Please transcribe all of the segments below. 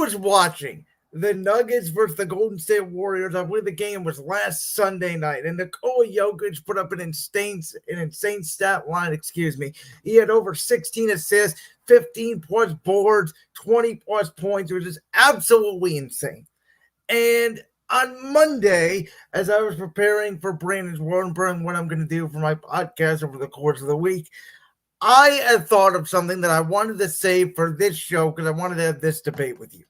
Was watching the Nuggets versus the Golden State Warriors. I believe the game was last Sunday night, and Nikola Jokic put up an insane stat line. Excuse me. He had over 16 assists, 15 plus boards, 20 plus points. It was just absolutely insane. And on Monday, as I was preparing for Brandon's World and what I'm going to do for my podcast over the course of the week, I had thought of something that I wanted to say for this show because I wanted to have this debate with you.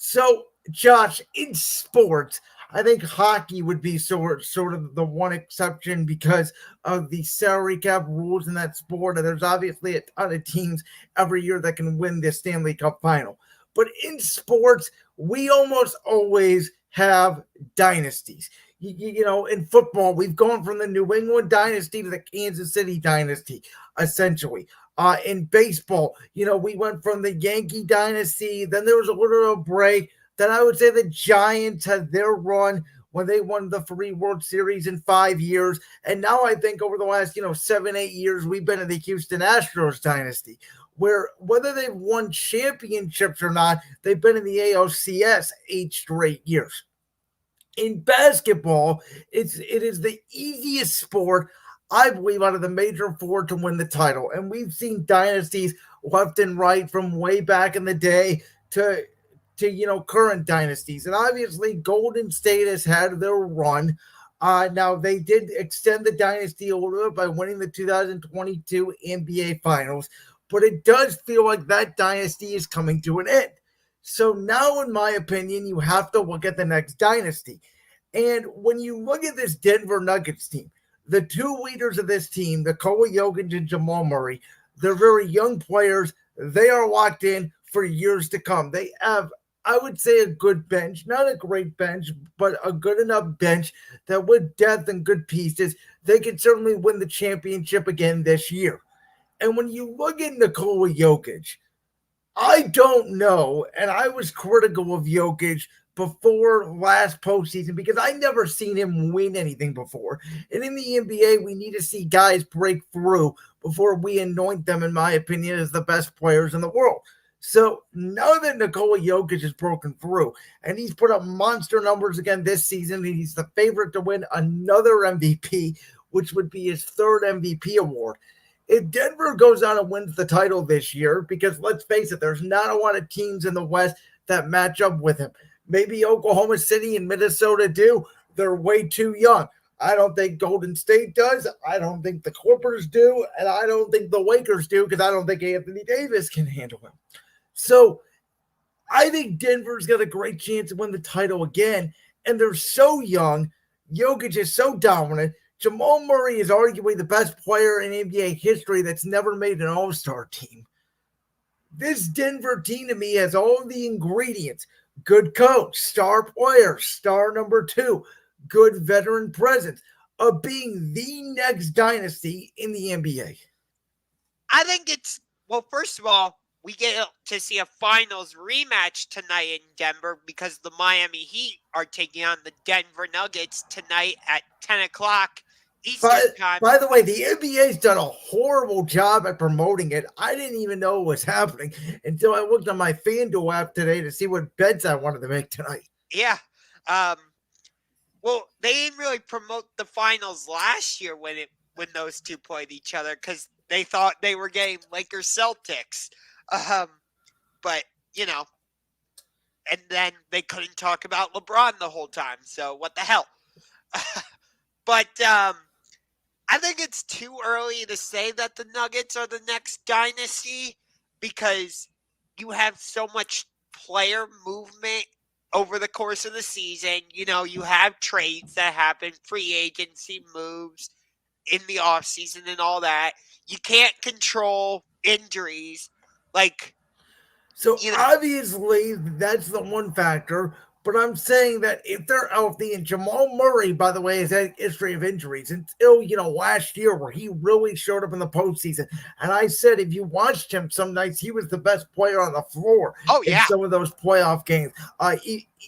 So, Josh, in sports, I think hockey would be sort of the one exception because of the salary cap rules in that sport. And there's obviously a ton of teams every year that can win the Stanley Cup final. But in sports, we almost always have dynasties. In football, we've gone from the New England dynasty to the Kansas City dynasty, essentially. In baseball, we went from the Yankee dynasty, then there was a little break. Then I would say the Giants had their run when they won the 3 World Series in 5 years. And now I think over the last, 7, 8 years, we've been in the Houston Astros dynasty, where whether they've won championships or not, they've been in the ALCS 8 straight years. In basketball, it is the easiest sport, I believe, out of the major 4 to win the title. And we've seen dynasties left and right from way back in the day to current dynasties. And obviously Golden State has had their run. Now they did extend the dynasty a little bit by winning the 2022 NBA Finals, but it does feel like that dynasty is coming to an end. So now, in my opinion, you have to look at the next dynasty. And when you look at this Denver Nuggets team, the 2 leaders of this team, Nikola Jokic and Jamal Murray, they're very young players. They are locked in for years to come. They have, I would say, a good bench, not a great bench, but a good enough bench that with depth and good pieces, they can certainly win the championship again this year. And when you look at Nikola Jokic, I don't know, and I was critical of Jokic before last postseason because I never seen him win anything before. And in the NBA, we need to see guys break through before we anoint them, in my opinion, as the best players in the world. So now that Nikola Jokic has broken through and he's put up monster numbers again this season, and he's the favorite to win another MVP, which would be his 3rd MVP award. If Denver goes on and wins the title this year, because let's face it, there's not a lot of teams in the West that match up with him. Maybe Oklahoma City and Minnesota do. They're way too young. I don't think Golden State does. I don't think the Clippers do. And I don't think the Lakers do because I don't think Anthony Davis can handle him. So I think Denver's got a great chance to win the title again. And they're so young. Jokic is so dominant. Jamal Murray is arguably the best player in NBA history that's never made an all-star team. This Denver team to me has all the ingredients. Good coach, star player, star number 2, good veteran presence of being the next dynasty in the NBA. I think first of all, we get to see a finals rematch tonight in Denver because the Miami Heat are taking on the Denver Nuggets tonight at 10 o'clock Eastern time. By the way, the NBA's done a horrible job at promoting it. I didn't even know it was happening until I looked on my FanDuel app today to see what bets I wanted to make tonight. Yeah. Well, they didn't really promote the finals last year when those two played each other because they thought they were getting Lakers Celtics. But, and then they couldn't talk about LeBron the whole time. So what the hell? But I think it's too early to say that the Nuggets are the next dynasty because you have so much player movement over the course of the season. You have trades that happen, free agency moves in the offseason and all that. You can't control injuries. Obviously, that's the one factor. But I'm saying that if they're healthy, and Jamal Murray, by the way, has had a history of injuries until, last year where he really showed up in the postseason. And I said, if you watched him some nights, he was the best player on the floor in some of those playoff games,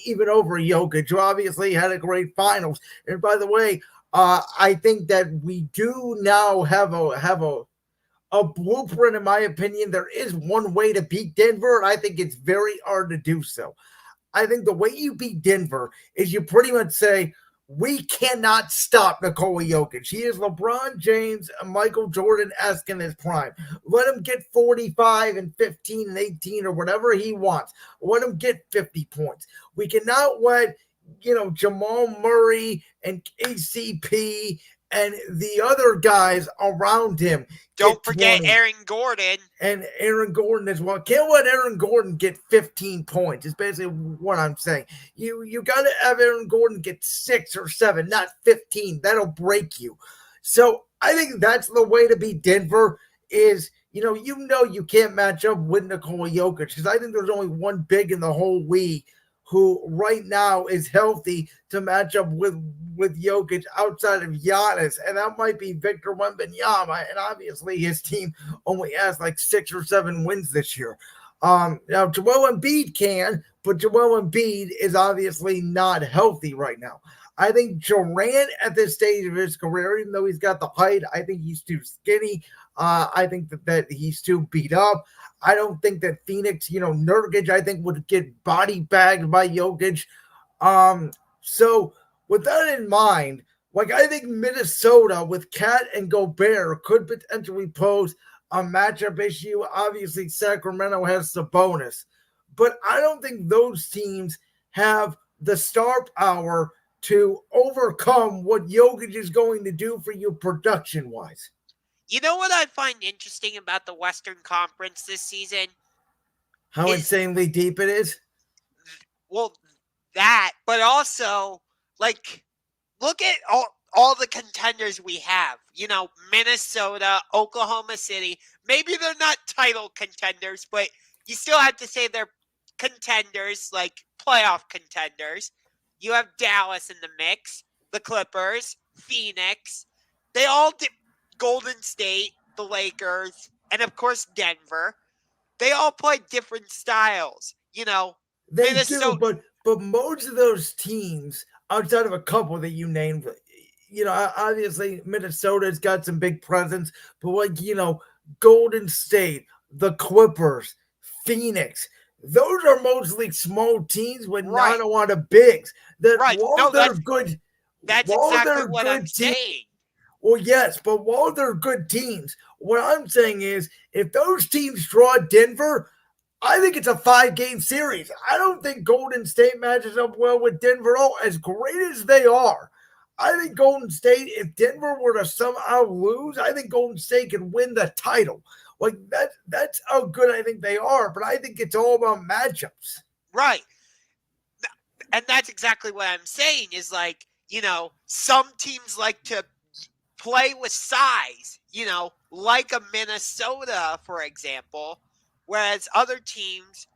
even over Jokic, who obviously had a great finals. And by the way, I think that we do now have a a blueprint, in my opinion. There is one way to beat Denver, and I think it's very hard to do so. I think the way you beat Denver is you pretty much say, we cannot stop Nikola Jokic. He is LeBron James and Michael Jordan-esque in his prime. Let him get 45 and 15 and 18 or whatever he wants. Let him get 50 points. We cannot let, Jamal Murray and KCP and the other guys around him Don't get forget 20. Aaron Gordon. And Aaron Gordon as well. Can't let Aaron Gordon get 15 points. Is basically what I'm saying. You got to have Aaron Gordon get 6 or 7, not 15. That'll break you. So I think that's the way to beat Denver. Is you can't match up with Nikola Jokic, because I think there's only one big in the whole league who right now is healthy to match up with Jokic outside of Giannis, and that might be Victor Wembanyama, and obviously his team only has like 6 or 7 wins this year. Now Joel Embiid can, but Joel Embiid is obviously not healthy right now. I think Durant at this stage of his career, even though he's got the height, I think he's too skinny. I think that he's too beat up. I don't think that Phoenix, Nurkic, I think would get body bagged by Jokic. So with that in mind, I think Minnesota with Cat and Gobert could potentially pose a matchup issue. Obviously, Sacramento has Sabonis, but I don't think those teams have the star power to overcome what Jokic is going to do for you production-wise. You know what I find interesting about the Western Conference this season? How insanely deep it is? Well, that, but also, look at all the contenders we have. Minnesota, Oklahoma City. Maybe they're not title contenders, but you still have to say they're contenders, like playoff contenders. You have Dallas in the mix, the Clippers, Phoenix. They all did. Golden State, the Lakers, and of course Denver. They all play different styles. They Minnesota, do, but most of those teams, outside of a couple that you named, obviously Minnesota's got some big presence, but Golden State, the Clippers, Phoenix, those are mostly small teams with not a lot of bigs. That right? while they're good, that's while exactly they're what good I'm teams, saying. well, yes, but while they're good teams, what I'm saying is if those teams draw Denver, I think it's a 5-game series. I don't think Golden State matches up well with Denver at all, as great as they are. I think Golden State, if Denver were to somehow lose, I think Golden State can win the title. That's how good I think they are, but I think it's all about matchups. Right. And that's exactly what I'm saying is some teams like to play with size, like a Minnesota, for example, whereas other teams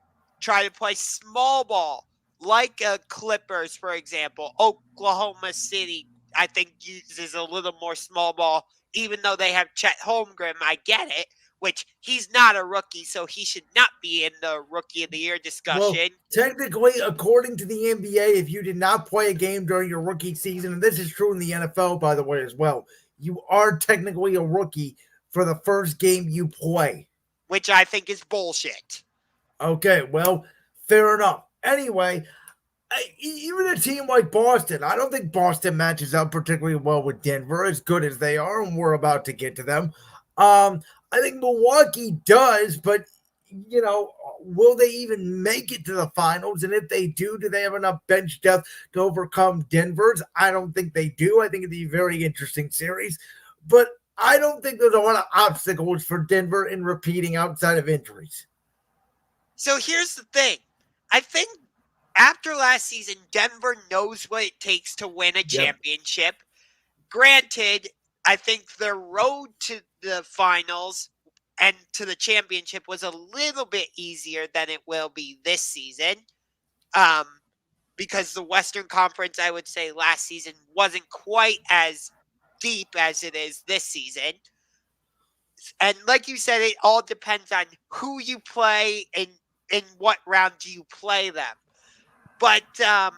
try to play small ball, like a Clippers, for example. Oklahoma City, I think, uses a little more small ball, even though they have Chet Holmgren. I get it, which he's not a rookie, so he should not be in the Rookie of the Year discussion. Well, technically, according to the NBA, if you did not play a game during your rookie season, and this is true in the NFL, by the way, as well, you are technically a rookie for the first game you play. Which I think is bullshit. Okay, well, fair enough. Anyway, even a team like Boston, I don't think Boston matches up particularly well with Denver, as good as they are, and we're about to get to them. I think Milwaukee does, but, will they even make it to the finals? And if they do they have enough bench depth to overcome Denver's? I don't think they do. I think it'd be a very interesting series. But I don't think there's a lot of obstacles for Denver in repeating outside of injuries. So here's the thing. I think after last season, Denver knows what it takes to win a championship. Granted, I think the road to the finals and to the championship was a little bit easier than it will be this season. Because the Western Conference, I would say, last season wasn't quite as deep as it is this season. And like you said, it all depends on who you play and in what round do you play them. But I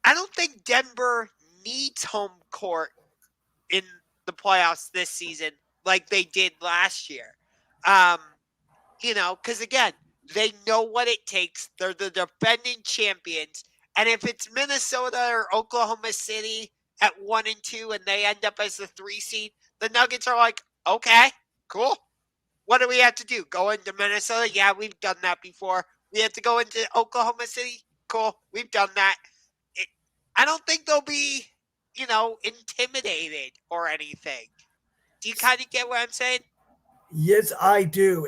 don't think Denver needs home court in the playoffs this season like they did last year. Because again, they know what it takes. They're the defending champions. And if it's Minnesota or Oklahoma City at 1-2 and they end up as the 3 seed, the Nuggets are like, okay, cool. What do we have to do? Go into Minnesota? Yeah, we've done that before. We have to go into Oklahoma City? Cool. We've done that. I don't think they'll be, intimidated or anything. Do you kind of get what I'm saying? Yes, I do.